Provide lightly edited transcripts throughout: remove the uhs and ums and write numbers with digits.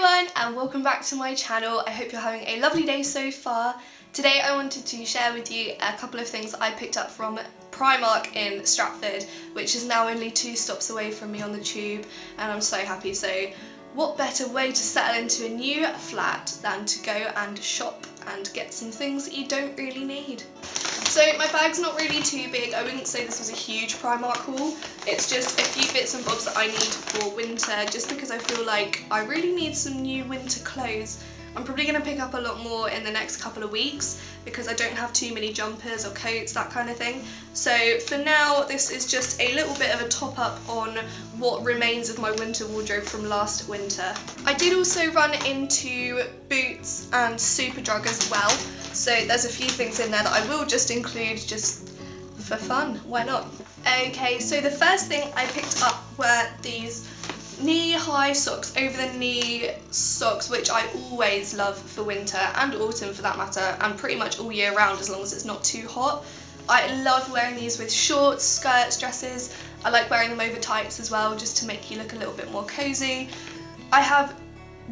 everyone and welcome back to my channel. I hope you're having a lovely day so far. Today I wanted to share with you a couple of things I picked up from Primark in Stratford, which is now only 2 stops away from me on the tube, and I'm so happy. So what better way to settle into a new flat than to go and shop and get some things that you don't really need. So my bag's not really too big. I wouldn't say this was a huge Primark haul. It's just a few bits and bobs that I need for winter, just because I feel like I really need some new winter clothes. I'm probably going to pick up a lot more in the next couple of weeks because I don't have too many jumpers or coats, that kind of thing. So for now, this is just a little bit of a top up on what remains of my winter wardrobe from last winter. I did also run into Boots and Superdrug as well. So there's a few things in there that I will just include just for fun, why not? Okay, so the first thing I picked up were these knee-high socks, over-the-knee socks, which I always love for winter and autumn for that matter, and pretty much all year round as long as it's not too hot. I love wearing these with shorts, skirts, dresses. I like wearing them over tights as well, just to make you look a little bit more cozy. I have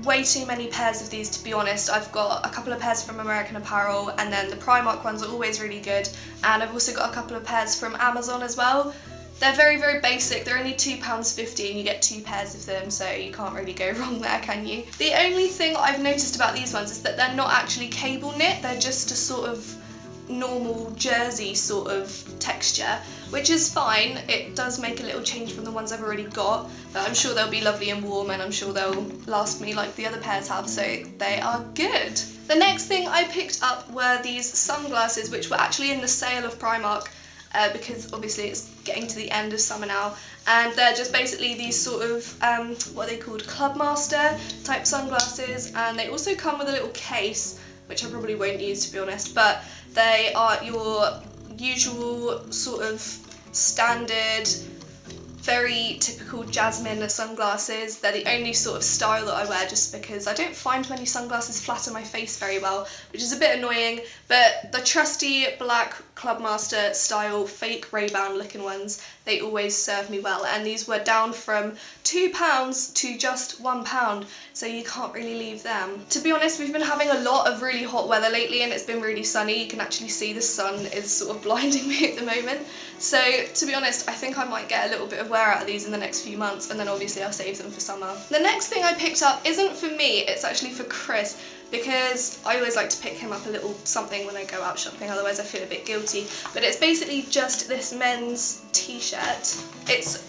way too many pairs of these, to be honest. I've got a couple of pairs from American Apparel, and then the Primark ones are always really good, and I've also got a couple of pairs from Amazon as well. They're very, very basic. They're only £2.50 and you get 2 pairs of them, so you can't really go wrong there, can you? The only thing I've noticed about these ones is that they're not actually cable knit, they're just a sort of normal jersey sort of texture, which is fine. It does make a little change from the ones I've already got, but I'm sure they'll be lovely and warm, and I'm sure they'll last me like the other pairs have, so they are good. The next thing I picked up were these sunglasses, which were actually in the sale of Primark, because obviously it's getting to the end of summer now, and they're just basically these sort of, what are they called, Clubmaster type sunglasses, and they also come with a little case, which I probably won't use, to be honest, but they are your usual sort of standard, very typical Jasmine sunglasses. They're the only sort of style that I wear, just because I don't find many sunglasses flatter my face very well, which is a bit annoying, but the trusty black Clubmaster style fake Ray-Ban looking ones, they always serve me well, and these were down from £2 to just £1, so you can't really leave them. To be honest, we've been having a lot of really hot weather lately, and it's been really sunny. You can actually see the sun is sort of blinding me at the moment, so to be honest, I think I might get a little bit of wear out of these in the next few months, and then obviously I'll save them for summer. The next thing I picked up isn't for me, it's actually for Chris, because I always like to pick him up a little something when I go out shopping, otherwise I feel a bit guilty. But it's basically just this men's t-shirt. It's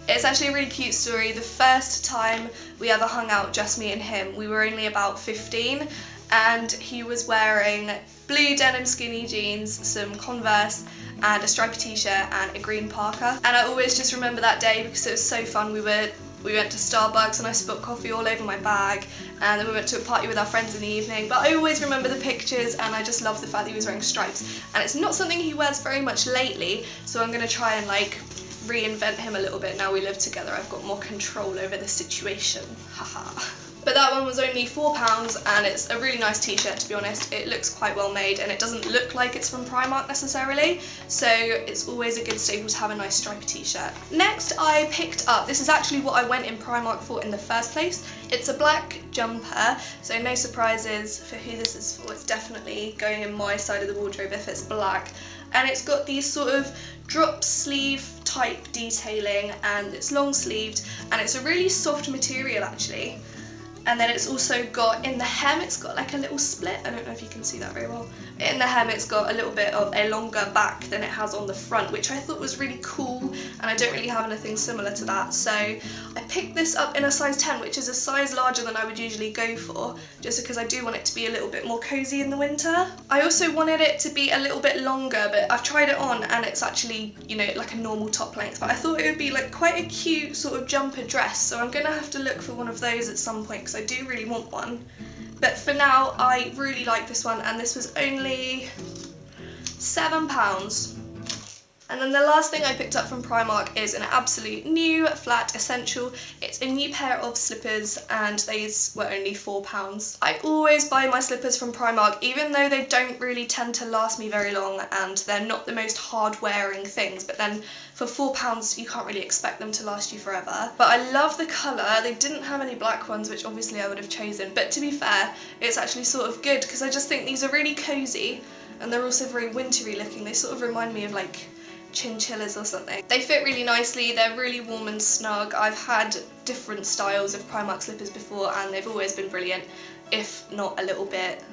actually a really cute story. The first time we ever hung out, just me and him, we were only about 15, and he was wearing blue denim skinny jeans, some Converse, and a stripy t-shirt and a green parka. And I always just remember that day because it was so fun. We went to Starbucks and I spilled coffee all over my bag, and then we went to a party with our friends in the evening, but I always remember the pictures, and I just love the fact that he was wearing stripes, and it's not something he wears very much lately, so I'm going to try and like reinvent him a little bit now we live together. I've got more control over the situation, haha. But that one was only £4, and it's a really nice t-shirt, to be honest. It looks quite well made, and it doesn't look like it's from Primark necessarily, so it's always a good staple to have a nice stripy t-shirt. Next I picked up, this is actually what I went in Primark for in the first place. It's a black jumper, so no surprises for who this is for. It's definitely going in my side of the wardrobe if it's black. And it's got these sort of drop sleeve type detailing, and it's long sleeved, and it's a really soft material actually. And then it's also got, in the hem, it's got like a little split. I don't know if you can see that very well. In the hem, it's got a little bit of a longer back than it has on the front, which I thought was really cool, and I don't really have anything similar to that. So I picked this up in a size 10, which is a size larger than I would usually go for, just because I do want it to be a little bit more cozy in the winter. I also wanted it to be a little bit longer, but I've tried it on and it's actually, you know, like a normal top length, but I thought it would be like quite a cute sort of jumper dress, so I'm gonna have to look for one of those at some point, because I do really want one. But for now, I really like this one, and this was only £7, And then the last thing I picked up from Primark is an absolute new flat essential. It's a new pair of slippers and these were only £4. I always buy my slippers from Primark even though they don't really tend to last me very long and they're not the most hard wearing things, but then for £4 you can't really expect them to last you forever. But I love the colour. They didn't have any black ones, which obviously I would have chosen, but to be fair it's actually sort of good because I just think these are really cosy and they're also very wintry looking. They sort of remind me of like chinchillas or something. They fit really nicely, they're really warm and snug. I've had different styles of Primark slippers before and they've always been brilliant, if not a little bit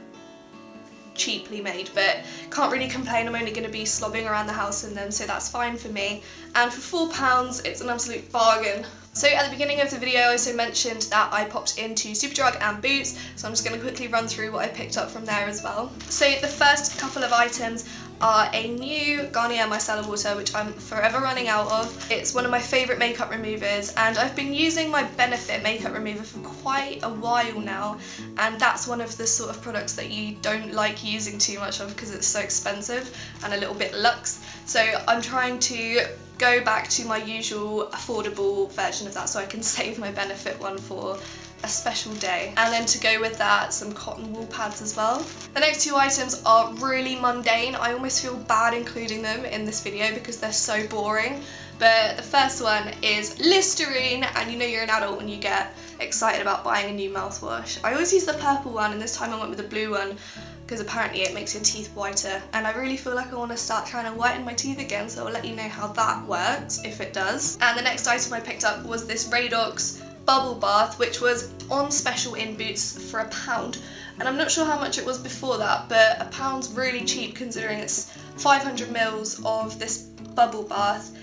cheaply made, but can't really complain. I'm only going to be slobbing around the house in them, so that's fine for me. And for £4 it's an absolute bargain. So at the beginning of the video I also mentioned that I popped into Superdrug and Boots, so I'm just going to quickly run through what I picked up from there as well. So the first couple of items are a new Garnier Micellar Water, which I'm forever running out of. It's one of my favourite makeup removers and I've been using my Benefit makeup remover for quite a while now, and that's one of the sort of products that you don't like using too much of because it's so expensive and a little bit luxe. So I'm trying to go back to my usual affordable version of that so I can save my Benefit one for a special day. And then to go with that, some cotton wool pads as well. The next two items are really mundane. I almost feel bad including them in this video because they're so boring. But the first one is Listerine, and you know you're an adult when you get excited about buying a new mouthwash. I always use the purple one and this time I went with the blue one because apparently it makes your teeth whiter, and I really feel like I want to start trying to whiten my teeth again, so I'll let you know how that works if it does. And the next item I picked up was this Radox bubble bath, which was on special in Boots for £1, and I'm not sure how much it was before that, but £1's really cheap considering it's 500ml of this bubble bath.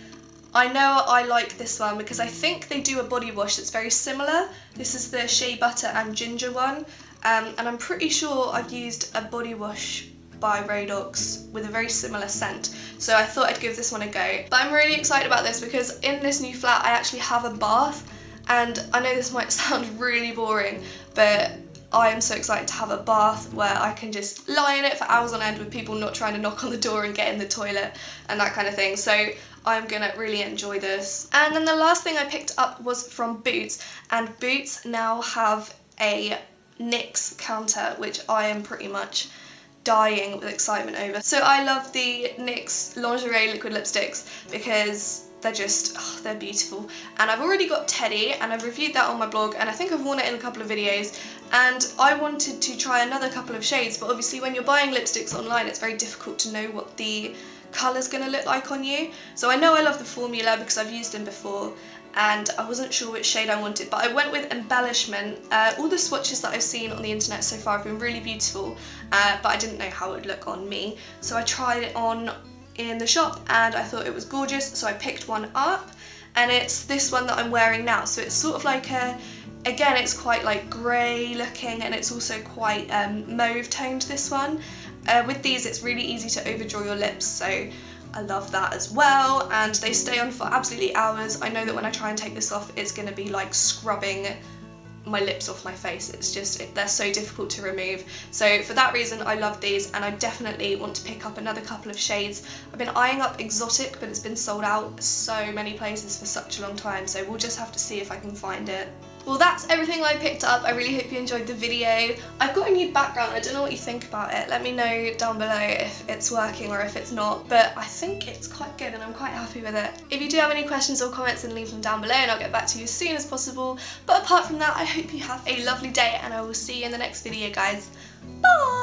I know I like this one because I think they do a body wash that's very similar. This is the Shea Butter and Ginger one, and I'm pretty sure I've used a body wash by Radox with a very similar scent, so I thought I'd give this one a go. But I'm really excited about this because in this new flat I actually have a bath, and I know this might sound really boring, but I am so excited to have a bath where I can just lie in it for hours on end with people not trying to knock on the door and get in the toilet and that kind of thing. So I'm gonna really enjoy this. And then the last thing I picked up was from Boots, and Boots now have a NYX counter, which I am pretty much dying with excitement over. So I love the NYX lingerie liquid lipsticks because they're just, oh, they're beautiful. And I've already got Teddy and I've reviewed that on my blog and I think I've worn it in a couple of videos, and I wanted to try another couple of shades, but obviously when you're buying lipsticks online it's very difficult to know what the colour's gonna look like on you. So I know I love the formula because I've used them before and I wasn't sure which shade I wanted, but I went with Embellishment. All the swatches that I've seen on the internet so far have been really beautiful, but I didn't know how it would look on me. So I tried it on in the shop and I thought it was gorgeous, so I picked one up, and it's this one that I'm wearing now. So it's sort of like a, again it's quite like grey looking, and it's also quite mauve toned, this one. With these it's really easy to overdraw your lips, so I love that as well, and they stay on for absolutely hours. I know that when I try and take this off it's going to be like scrubbing my lips off my face. It's just, they're so difficult to remove. So for that reason I love these, and I definitely want to pick up another couple of shades. I've been eyeing up Exotic, but it's been sold out so many places for such a long time, so we'll just have to see if I can find it. Well, that's everything I picked up. I really hope you enjoyed the video. I've got a new background. I don't know what you think about it. Let me know down below if it's working or if it's not, but I think it's quite good and I'm quite happy with it. If you do have any questions or comments, then leave them down below and I'll get back to you as soon as possible. But apart from that, I hope you have a lovely day and I will see you in the next video, guys. Bye!